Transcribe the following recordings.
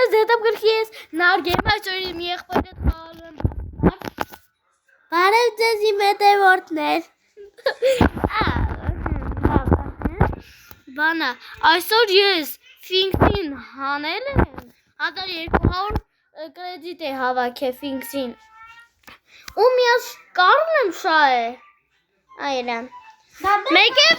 ես հետապ գրքի ես նարգեմ այսօր իմ եղբայրը թալում Բարև ձեզ իմ հետևորդներ Բանա, այսօր ես Ֆինքսին հանել եմ 1200 կրեդիտ է հավաքել Ֆինքսին ու միած կարն եմ շահե այրան մեկ է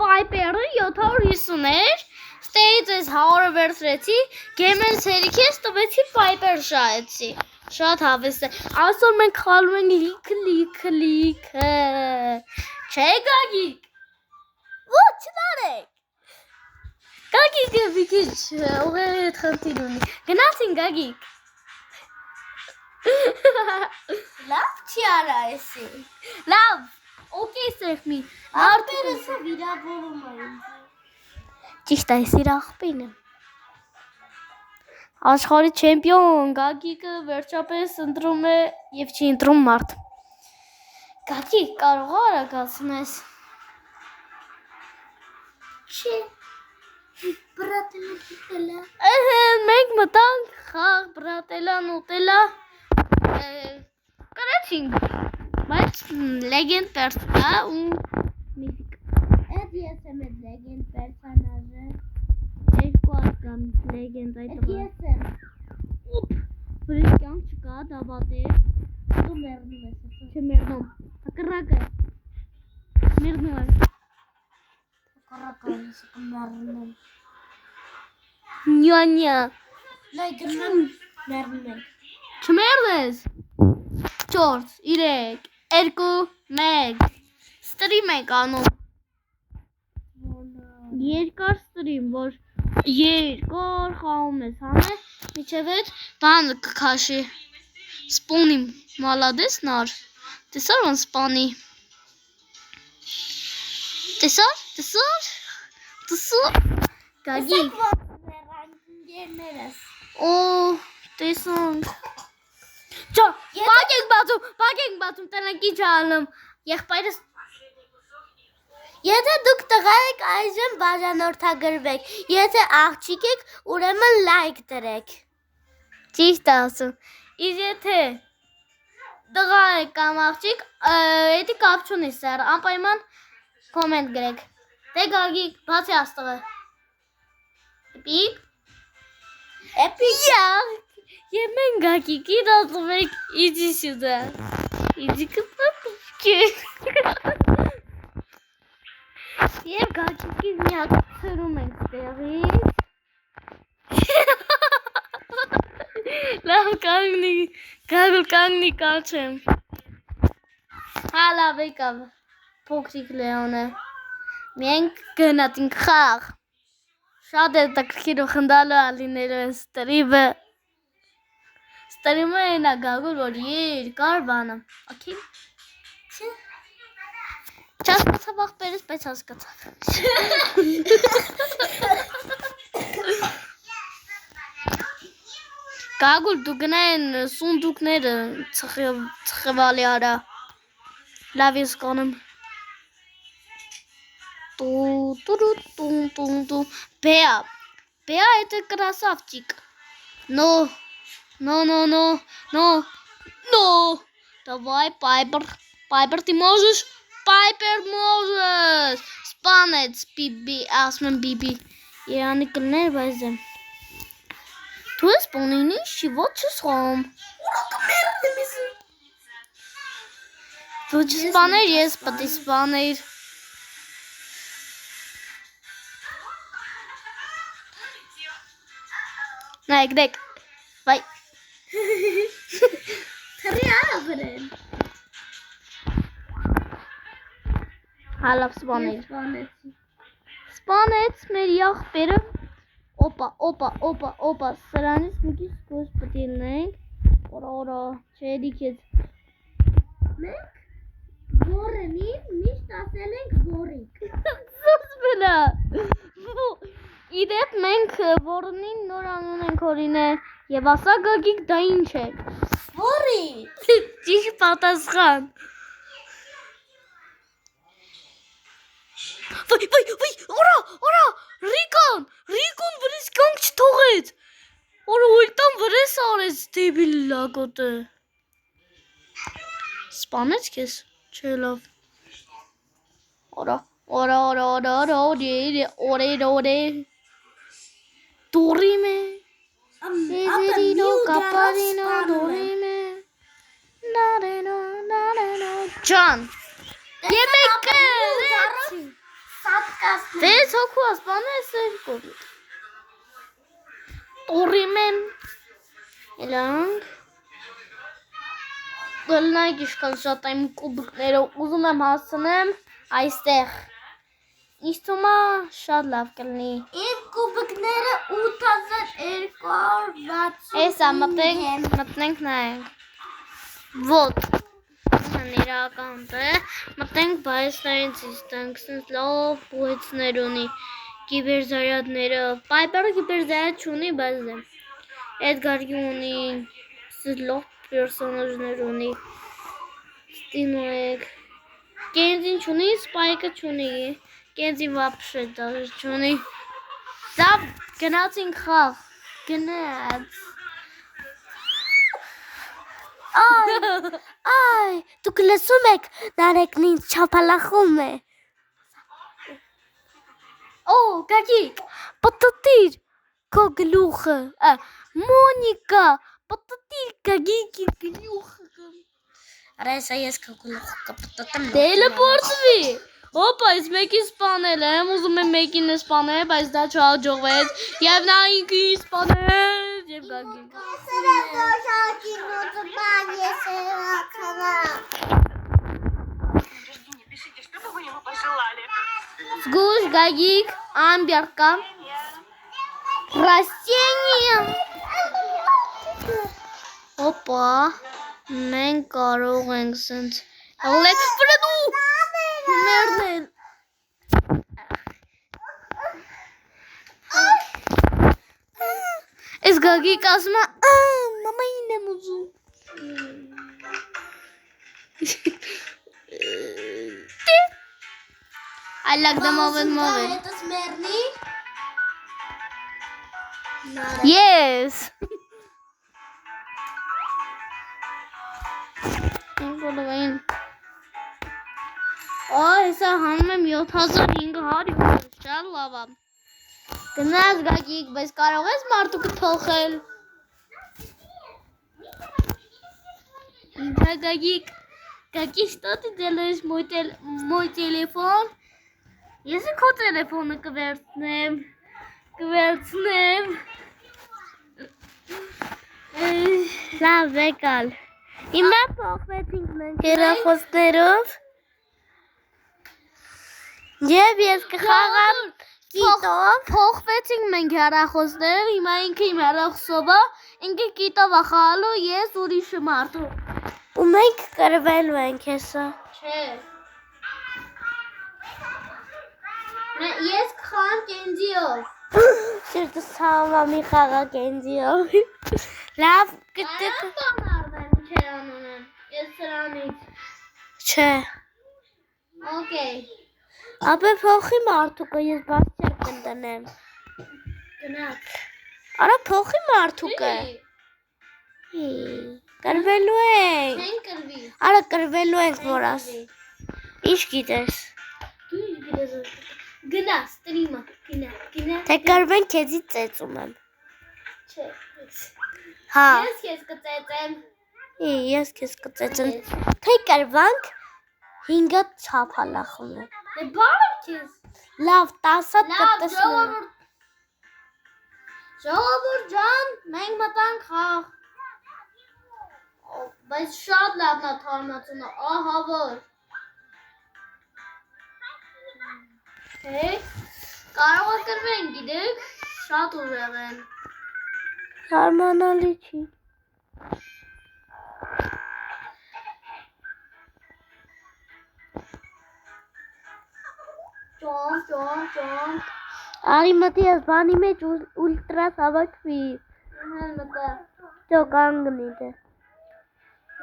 Պայպերը 750 էր ստեից ես 100-ը վերցրեցի գեմենց հերիք ես տվեցի Պայպեր շահեցի Շատ հավես է այսօր մենք խալում ենք լիքը չէ Գագիկ Ոչ չնարեք Գագիկը մի քիչ ուղեղի հետ խնդիր ունի գնացին Գագիկ Լավ չի արա էսի Լավ օքեյ սեղմի Արտերս վիրավորում է ինձ Ճիշտ է սիր աղբին եմ Աշխարհի չեմպիոն Գագիկը վերջապես ընտրում է եւ չի ընտրում մարդ Գագիկ կարող է արագացնես Չէ Բրատելա դիտելա Մենք մտանք խաղ բրատելա նուտելա Կրեցինք բայց լեգենդ պերսոնա ու միֆիկ Էդ ես եմ էդ լեգենդ պերսոնաժը Երկու արկամ լեգենդ այդ Էդ ես եմ Ուպ Վրից կյանք չկա դավատ է Դու մերնում ես ասում Չմերնում Հակրակը Մերնում է Հակրակը ես մերնում եմ Նյանյա Լայ գնամ մերնում ենք Չմերնես 4, 3, 2, 1 Ստրիմ ենք անում Երկար ստրիմ, որ երկար խաղում ես համե Միջև էդ բանը կքաշի Սպոնի մալադես նար Տեսար ոնց սպանի Տեսար Գագիկ Օ տեսանք Չո, պակ ենք բացում, տնակի չալում, եղբայրս Եթե դուք տղա եք այժմ բաժանորդագրվեք, եթե աղջիկ եք, ուրեմն լայք դրեք Ճիշտ ասում, իսկ եթե տղա եք կամ աղջիկ, էդի կապ չունի սեր, անպայման կոմենտ գրեք Դե Գագիկ, բացի աստղը Էպիկ Եվ մենք Գագիկին ասում ենք իջի սյուդա Իջի կպապուկի Եվ Գագիկին միակ ծրում ենք տեղից Լավ կանգնի կանչեմ Հա լավ եկավ փոքրիկ Լեոնը Մենք գնացինք խաղ Շատ է տակրքիր ու խնդալու ալիներու են ստրիվը Ստրիմը ենա գագուր, որ երկար բանը Okay Չասկացավ աղբերս, բայց հասկացավ Գագուր դու գնային սունդուկները ծխևալի արա Լավ ես կանեմ Беа, это красавчик. No. Давай, Пайпер. Пайпер, ты можешь? Пайпер можешь. Спанец, Биби, Асмен, Биби. Я не connais pas ça. Tu es spawning, чего ты схом? Tu spawner, yes, but the spawner. Nee, ik denk. Bye. Խրիավրեն Հալավ Սպանեց մեր եղբերը Օպա Սրանից մի քիչ գոս պետք է նենք Օրա չեդիք ես Մենք որենին միշտ ասել ենք որիկ Սուս բնա Իդեպ մենք որնին նոր անուն ենք օրինել Եվ ասա Գագիկ դա ինչ է Որիկ Ճիշտ պատասխան Վայ, օրա, Ռիկոն վրից կյանք չթողեց Այս դեբիլ լագոտ է։ Սպանեց քեզ։ Չէ լավ։ Օրա։ Դորիմե։ Էզերինո կապարինո դորիմե։ Ջան։ Եմեկը։ Դες հոգու ասպանես երկու։ Դորիմե։ Էլանք։ Գլնայք իշքան շատ այն կուբիկներով ուզում եմ հասցնեմ այստեղ։ Ինձ թվում է շատ լավ կլինի։ Իմ կուբիկները 8260։ Էսա մտնենք նայենք։ Вот։ Ներական է։ Մտնենք բայսներից իստանք, սենց լավ բույցներ ունի։ Կիբերզարյադները, պայպերը կիբերզարյադ չունի, բայց դե։ Էդգարի ունի, սենց լավ պերսոնաժներ ունի, ստինոեք, կենզին չունի, սպայկը չունի, կենզին վապշը դաժ չունի, դավ գնացինք խաղ, գնաց, Այ, դուք լսում եք, նարեկն ինձ չապալախում է, գագիկ, պտտիր քո գլուխը, Մոնիկա, պտտիր գագիկի գլուխը, Արեսա ես քո գլուխը կպտտեմ, Տելեպորտվի, հոպա, ես մեկին սպանել եմ, ուզում եմ մեկին սպանել, բայց դա չհաջողվեց, և նա ինքին սպանել, և գագիկ, Զգուշ, գագիկ, ամբյարկա, Ռասենիա, Հոպա, մենք կարող ենք սենց, հողլեք վրդու, մերնել, Ես գագիկ ասում է, մամային եմ ուզում, Այլակ դմով են մով են, հետս մերնի, Yes, Ինգոլվային, հեսա հանում եմ 7500, շատ լավա, Գնաց գագիկ, բայց կարող ես մարդուկը թողել, Ինձա գագիկ, что ты делаешь мой телефон, Ես քո տելեֆոնը կվերցնեմ, լավ եկալ, հիմա փոխվեցինք մենք հեռախոսներով, և ես կխաղամ կիտով, Փոխվեցինք մենք հեռախոսներով, հիմա ինքը իմ հեռախոսով է, ինքը կիտով է խաղալու, ես ուրիշը մարդու, ու մենք կրվելու ենք հեսա, Չէ, Ես կխաղամ կենձիով, Սիրտս համամի խաղա կենձիով, լավ կտիպ, բանարդեմ չէ անունեմ, ես սրանից, չէ, Okay, ապե փոխի մարդուկը, ես բաց չեր կնդնեմ, գնաց, արա փոխի մարդուկը, կրվելու ենք, չեն կրվի, արա կրվելու ենք որաս, ինչ գիտես, դու ինչ գիտես, գնաց, տրիմը, գնա, թե կրվեն քեզի ծեծում եմ, չէ, հա, ես ես կծեծեմ, ես քեզ կծեծեմ, թե կրվանք, 5-ը չափալախում է, դե բարև քեզ, լավ 10-ը լավ կտեսնում եմ, ժողովուրդ ջան, մենք մտանք խաղ, բայց շատ լավն է թարմացունը, ահա որ, կարող է կրվեն, գիտեք, շատ ուժեղ են, հարմանալի չի, ճոն, արի մտի ես բանի մեջ ուլտրաս հավաքվի, մտա, դո կանգնի դե,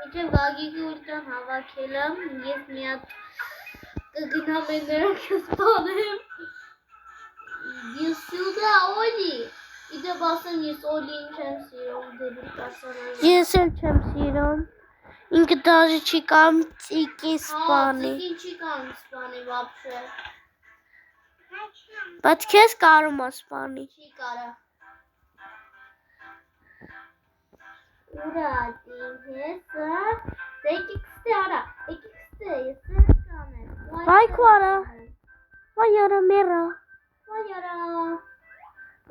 միջև գագիկի ուլտրան հավաքել եմ, ես մի հատ կգնամ են նրանք սպանեմ, ես սյուդա օլի, Իդե բասեմ ես Օլին չեմ սիրում դեպի պարսոնաժը։ Ես էլ չեմ սիրում։ Ինքը դաժե չի կամ ծիկի սպանի։ Ծիկին չի կամ սպանի վաբշե։ Բայց քեզ կարում է սպանի։ Չի կարա։ Ուրատի հեսը դեկիքստե արա, դեկիքստե ես կանեմ։ Վայ քորա։ Վայ արա մերա։ Վայ արա։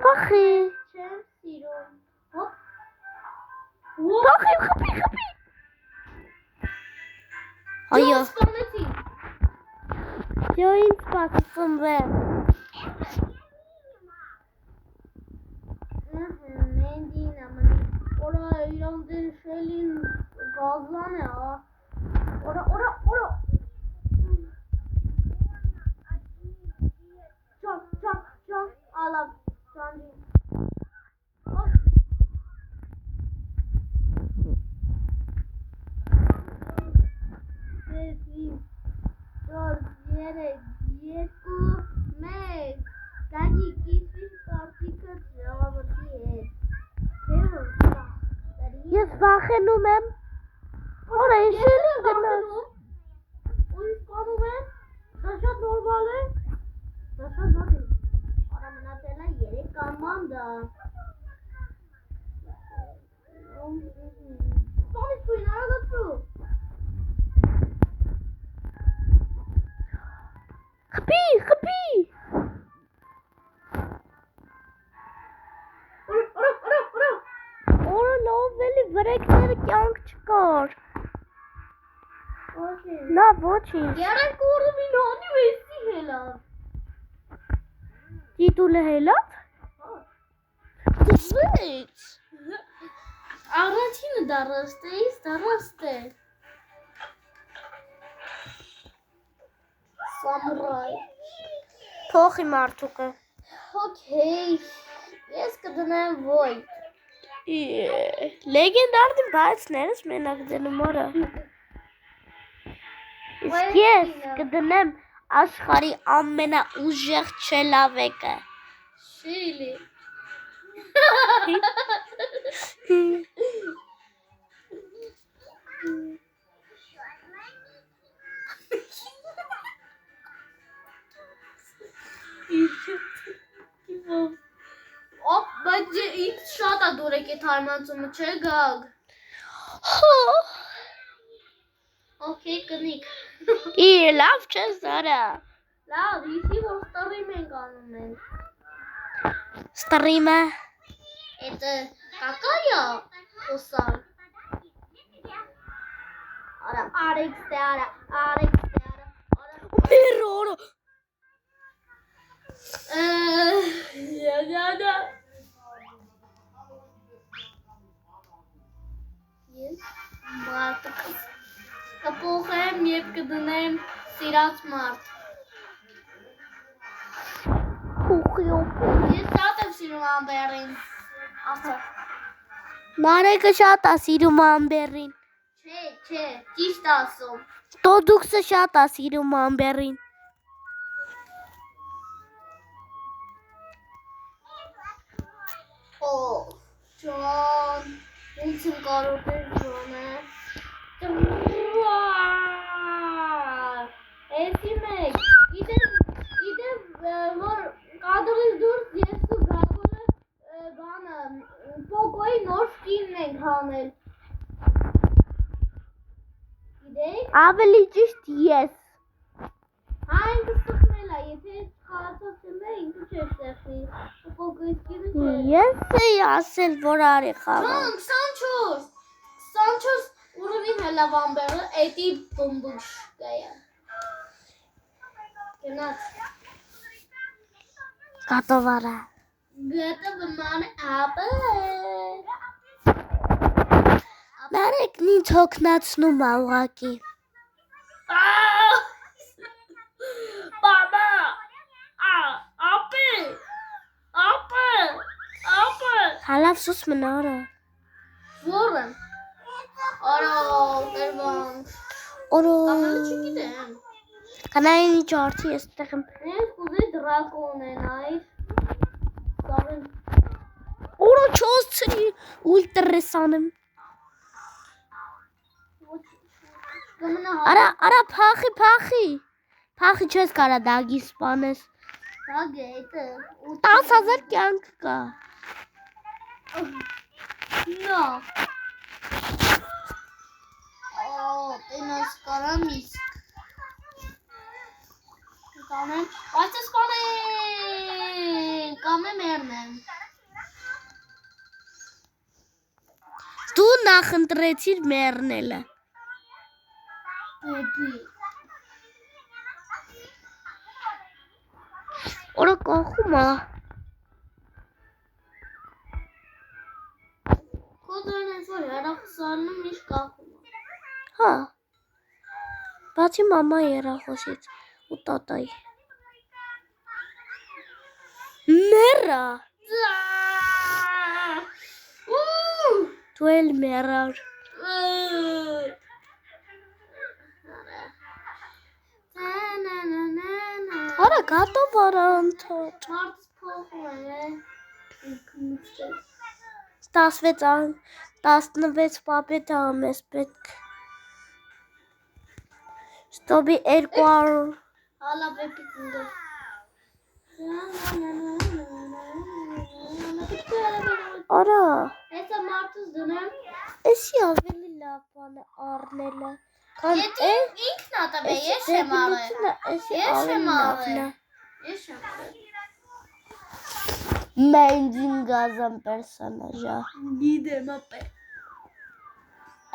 Փախի։ Չեմ սիրում։ Հոպ։ Փախի, խփի։ Այո։ Սպանեցի։ Yo ինձ սպասում վեր։ Մենդին աման։ Օրա իրան դեր շելին գազան է, օրա։ Ճան, ալավ, ճանջի։ Ես վախենում եմ։ Օրա ինչ շելին գնաց։ Ու սպանում են, դա շատ նորմալ է։ Դա շատ լավ է։ Արա մնացել է 3 կամանդա։ Սպանից տույն, արագացրու։ Խփի։ Օրա լավ էլի վրեկները կյանք չկար։ Նա ոչինչ։ Երեք օրումին հանի վեսի հելավ։ Տիտուլը հելավ։ Դվեց։ Առաջինը դարաստ է, իսկ դարաստ է։ Սամուրայ։ Փոխի մարդուկը։ Okay, ես կդնեմ ոյ։ Լեգենդարդին բայցներս մենակ դնում օրը։ Իսկ ես կդնեմ աշխարհի ամենաուժեղ չելավեկը։ Շիլի։ Օպ, բայց ինձ շատ է դուրեք է թարմանցումը, չէ գագ։ Okay, կնիկ։ Լավ չես դարա։ Լավ, իսի որ ստարիմ ենք անում ենք։ Ստրիմը։ Это какая խոսալ։ Արա, արեքստե, արա։ Մերորը։ Յադա։ Ես մարդը կփոխեմ և կդնեմ սիրած մարդ։ Ես շատ եմ սիրում ամբերին։ Մարեկը շատ է սիրում ամբերին։ Չէ, ճիշտ ասում։ Տոդուքսը շատ է սիրում ամբերին։ Ջան, ոնց եմ կարող էր ջանը։ Էսի մեկ, իդև որ կադրից դուրս ես ու գագոլը բանը, պոկոյի նոր շկինն ենք հանել։ Գիտեք։ Ավելի ճիշտ ես։ Հա ինքը սխմել է, եթե խաղացացել է, ինքը չէր սեղնի, պոկոյի շկինը չէր։ Ես էի ասել, որ արի խաղա։ 24 ուռովին հելավ ամբերը, էտի բմբուշ գայա։ Գնաց։ Կատովարա։ Գետը ման ապը։ Մարեկն ինձ հոգնացնում է ուղակի։ Բաբա, ապը, Հալավ սուս մնորը։ որն, արա, տերվան, Օրո։ կամելը չգիտեմ, Կանային ճարդի ես տեղ եմ։ ես կուզի դրակոն են այր, սաղին, Ցրի ուլտրեսանեմ։ Արա փախի։ Փախի չես կարա դագի սպանես։ Դագ է դա 10,000 կյանք կա։ No. Տենաս կարամ իսկ։ Կանեմ, բայց սպանեն, կամ է մերնեմ։ Դու նախընտրեցիր մեռնելը։ Բեբի։ Օրա կախում է։ Կոդրան ես որ հեռախոսանում միշտ կախում է։ Հա։ Բացի մամա երախոսից ու տատայի։ Մեռա։ Դու էլ մեռար։ Արա գատով արա ընդհատ։ Մարդ փոխում է։ 16 պապետ ամես պետք։ Ստոբի 200։ Հալա բեպի կունդը։ Արա, Հեսա մարդուս դնեմ։ էսի ավելի լավ բան է առնելը։ Եթե ինքն ատավ է, ես եմ արել։ Էսի Ես ավելի եմ լավն է։ Ես եմ արել։ Մենջին գազան պերսոնաժա։ Գիդեմ ապե։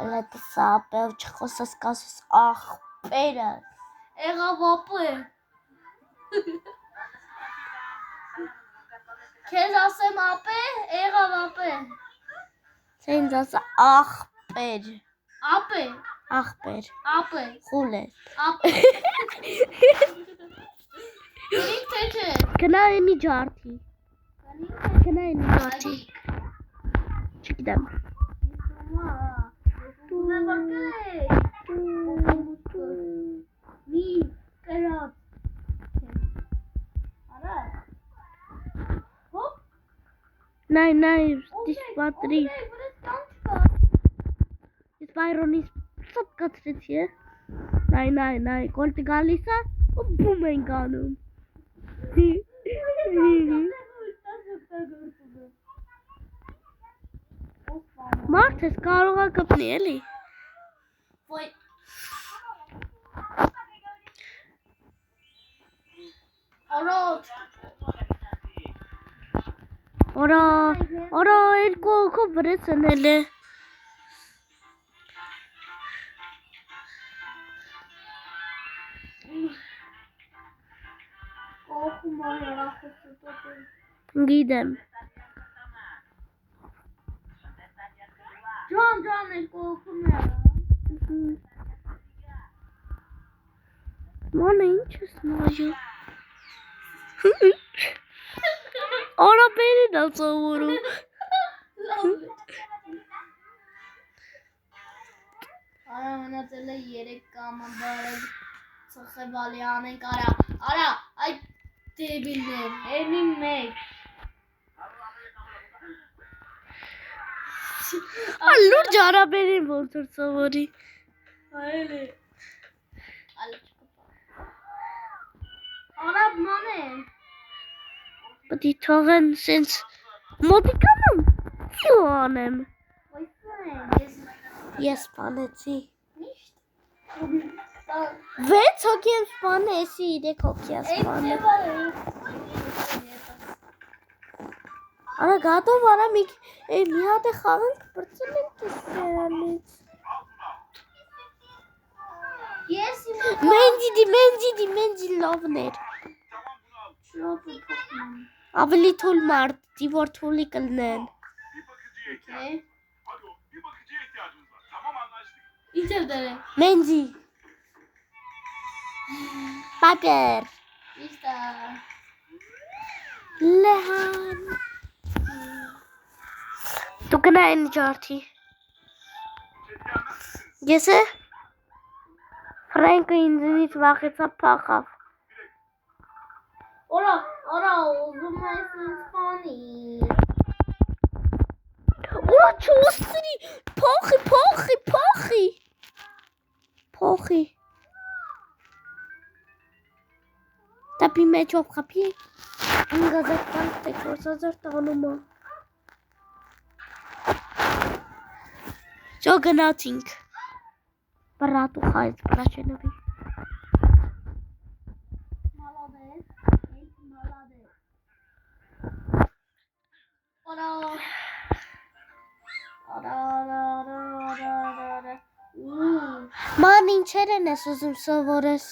Ալա տսա ապել չխոսս կասուս աղպերը։ Եղավ ապե։ Քեզ ասեմ ապե, եղավ ապե։ Սենց ասա աղպեր։ Ապե, Աղպեր։ ապե, Խուլ է։ ապե։ Ինք թե չէ։ Գնա էնի ջարդի։ Գնա էնի ջարդի։ Չգիտեմ։ Մի կրած։ Արա։ Հոպ։ Նայ, դիշ պատրի։ Ես բայրոնից սատ կացրեցի է։ Նայ, կոլտի գալիս է, ու բում ենք անում։ Մարդ ես կարող է կպնի, էլի։ Ոյ։ Արոտ։ Օրա, երկու օքով վրես ընել է։ Կողում է հեռախոսը տոտել։ Գիտեմ։ Ջան է կողում է։ Մանա ինչ ես նաժում։ Արա բերին է ծովորում։ Արա մնացել է 3 կամ բարև ծխեվալի անենք արա, այդ դեբիլներ, էնի մեկ։ Լուրջ արաբերին ոնց որ ծովորի։ Այլ է։ Արաբ ման է։ Պտի թողեն սենց մոտիկանում սյու անեմ։ Ես սպանեցի։ Միշտ։ 6 հոգի եմ սպանը, էսի 3 հոգի է սպանը։ Արա գատով արա մի հատ է խաղանք բրծել ենք սերանից։ Ես իմ Մենջի լավներ։ շոպը փոխում։ Ավելի թուլ մարդ, դի որ թուլի կլնեն։ Okay. Ինչ էր դերը։ Մենջի։ Պապեր։ Իսկ Լեհան։ Դու գնա են ջարդի։ Ես է։ Ֆրենկը ինձնից վախեցավ փախավ։ Օրա, ուզում ես սպանի։ Չուսրի, փոխի։ Տապի մեջով խապի։ Ինգազար կանք տեք, որսազար տանում է։ Շո գնացինք։ Բրատու խայց, բրաչենովի։ Молодец. Ման ինչեր են ես ուզում սովորես։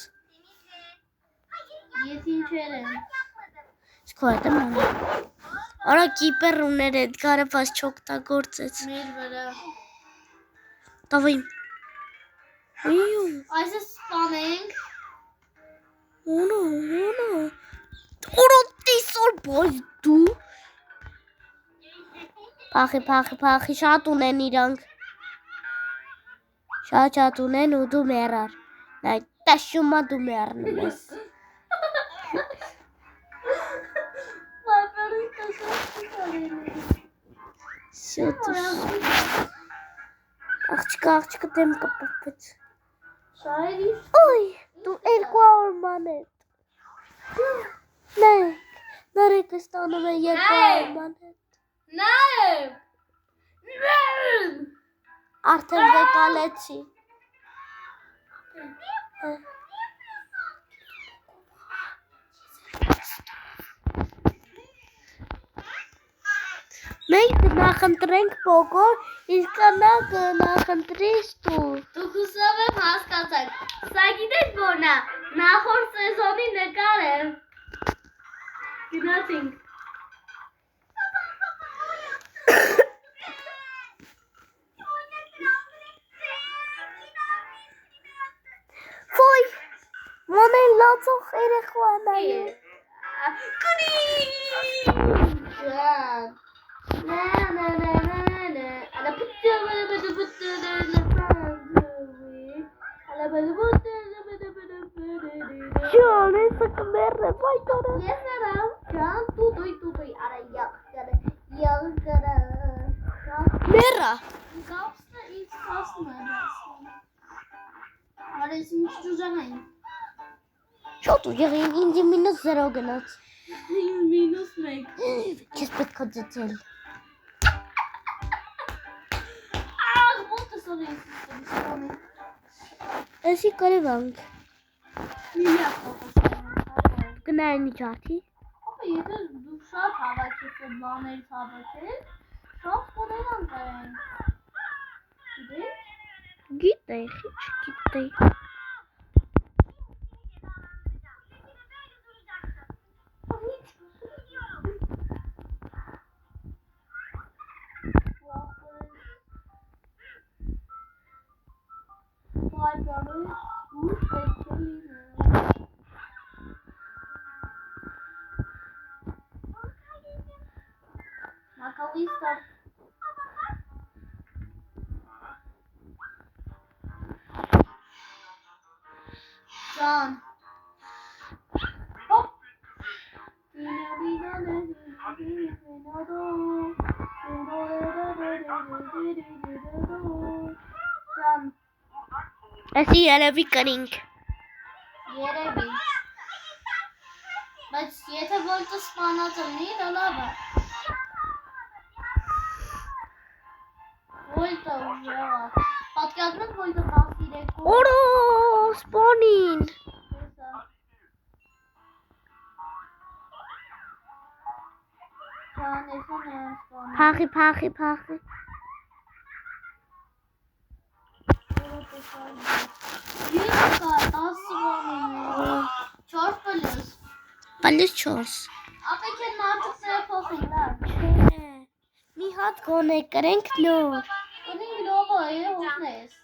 Ես ինչեր եմ։ Սկոյտ եմ անը։ Արա կիպեր ուներ Էդգարը բաց չօգտագործեց։ Մեր վրա։ Տավիմ։ Այս է սպանենք։ Ունո։ Օրո տիսոր բոյ դու։ Փախի, շատ ունեն իրանք։ Շատ ունեն ու դու մեռար։ Նայ, տաշումա դու մեռնում ես։ Պայպերի կաշած Շուտ։ Աղջիկը դեմ կպապեց։ Շայրի։ Ոյ, դու 200 մանետ։ Նարեկը ստանում է 200 մանետ։ Նայ։ Արդեն վեկալեցի։ Մենք նախընտրենք Պոգո, իսկ նա կնախընտրիս դու։ Դուք հուսով եմ հասկացաք։ Սա գիտեք որն է, նախորդ սեզոնի նկար է։ Գնացինք։ Ոյ, ոնեն լացող երեխու անայը։ Կրի։ Ջան, եսը կմերրը, բայտորը։ Ես նրամ, ջան, տուտույ, արա յաղ կրը։ Մերա։ Կապսը ինձ կասում է բասում։ Արես ինչ ճուժանային։ Շատ ու եղին ինձի -0 գնաց։ -1։ Չես պետք է ձծել։ Աղ, ոտը սորի սպանի։ Էսի կարևանք։ Միլիա խոքասպանի։ Գնային իջարդի։ Ապա եթե դու շատ հավաքես է բաներից հավաքել, շատ կորևան կարեն։ Գիտեի, խիչ գիտեի։ Մակալիստը Ջան Հոպ Ջան Էսի երևի կրինք։ Երևի Բայց եթե ոլտը սպանած ունի, դա լավ է Ոլտը ուժեղա Պատկացնեք ոլտը 13 Օրո, սպոնին։ Ջան, ես են սպանում Փախի։ Ես կա 10 սպանում 4 պլյուս Պալիս 4։ Ապեք են մարդուկ սերը փոխին լավ Մի հատ գոնե կրենք նոր։ Ունին գրողը է հոսնես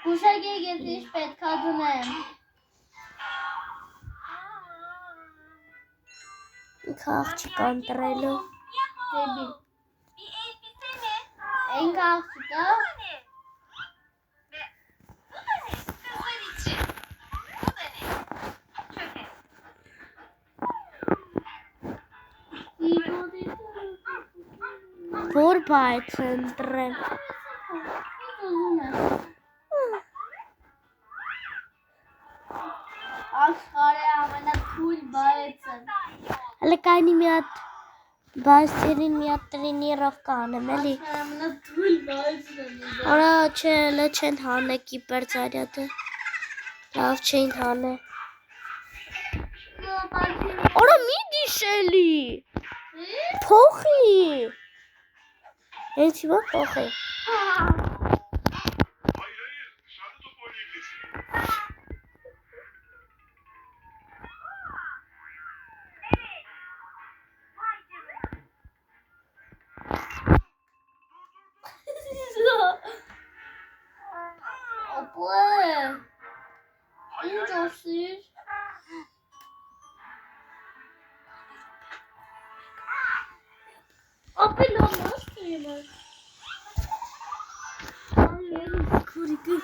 Կուշագեի ես ինչ պետքա դնեմ Աղջիկ անտրելու։ Դեբիլ Ենք աղջիկա Որ բայց ընտրեմ։ Աշխարհի ամենաթույլ բայցը։ Հələ կայնի մի հատ բասերին մի հատ տրենիրով կանեմ, էլի։ Ամենաթույլ բայցն է։ Արա չէ, հələ չեն հանե կիպերձարյատը։ Լավ չեն հանե։ Արա մի դիշելի։ Փոխի։ Հենց հիմա փոխի։ Ինչ ասիր։ Ապի լավ նստի։ Քուրիկի։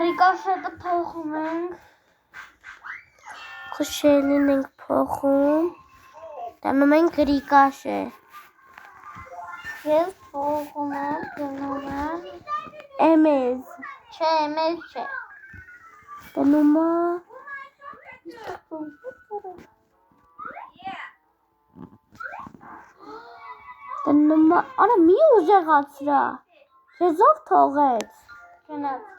Ռիկաշետը փոխում ենք։ Քուշելին ենք փոխում։ Տանում ենք ռիկաշե։ Ես փոխում եմ, գնում եմ։ Էմեզ։ Չէ, մեզ չէ։ Տնում է։ Տնում է։ Արա մի ուժեղացրա։ Քեզով թողեց։ Գնաց։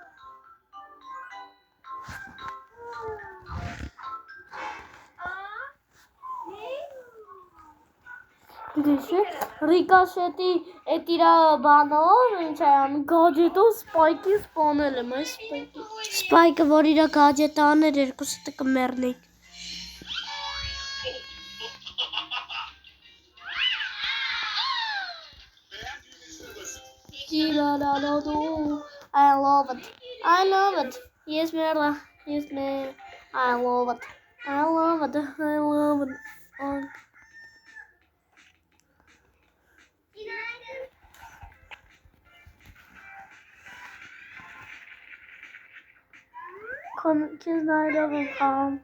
Դիշը Ռիկաշետի այդ իրա բանով ինչ է անում, գաջետով սպայկի սպանել եմ, այս սպայկի։ Սպայկը, որ իրա գաջետը աներ, երկուսը կմեռնի։ I love it. I love it. Yes, Merla. Yes, man. I love it. I love it. I love it. Քեզ նայելով եմ խաղում։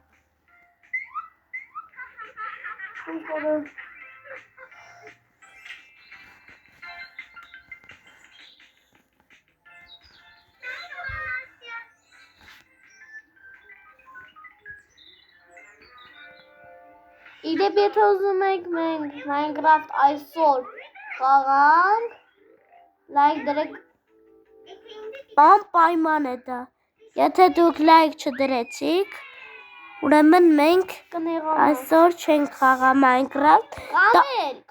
Իդեպ եթե ուզում եք մենք Minecraft այսօր խաղանք, լայք դրեք։ Անպայման է դա։ Եթե դուք լայք չդրեցիք, ուրեմն մենք այսօր չենք խաղա Minecraft։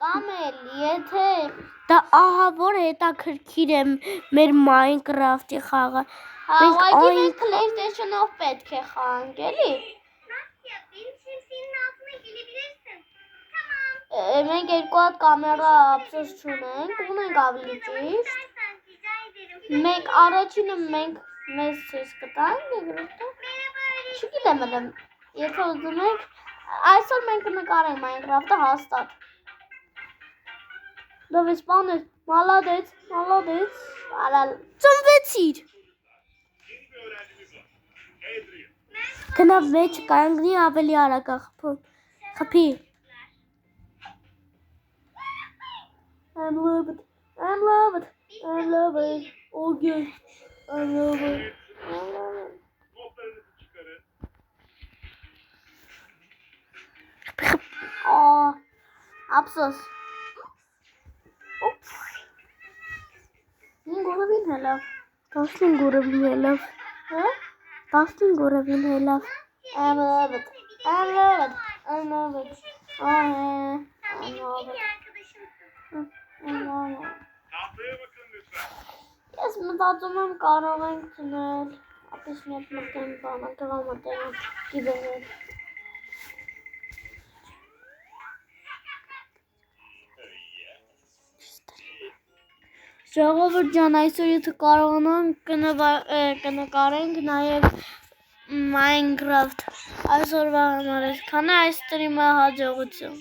Կամ էլ, եթե Դա ահա որ հետաքրքիր է մեր Minecraft-ի խաղը։ Ուղղակի մենք PlayStation-ով պետք է խաղանք, էլի։ Մենք երկու հատ կամերա ափսոս չունենք, ունենք ավելի ճիշտ։ Մենք առաջինը մենք մեզ ցույց կտանք, երկրորդը չգիտեմ էլ, եթե ուզում եք, այսօր մենք կնկարենք Minecraft-ը հաստատ։ Լավ ես բաներ, մալադեց, Ծնվեցիր։ Գնա մեջ կանգնի ավելի արագ խփի։ I love it. I love it. I love it. Okay. I love it. I love it. Oh, ափսոս։ Oops. Ինչ գորովին հելավ։ 15 գորովին հելավ։ Հա? 15 գորովին հելավ։ I love it. I love it. Anladım. Tahtaya bakın lütfen. Ես մտածում եմ կարող ենք տնել, ապիս մեկ մտեմ բանը գրամատեն գիբենել։ Ժողովուրդ ջան, այսօր եթե կարողանանք կնկարենք նաև Minecraft այսօրվա համար այսքան է, այս ստրիմը հաջողություն։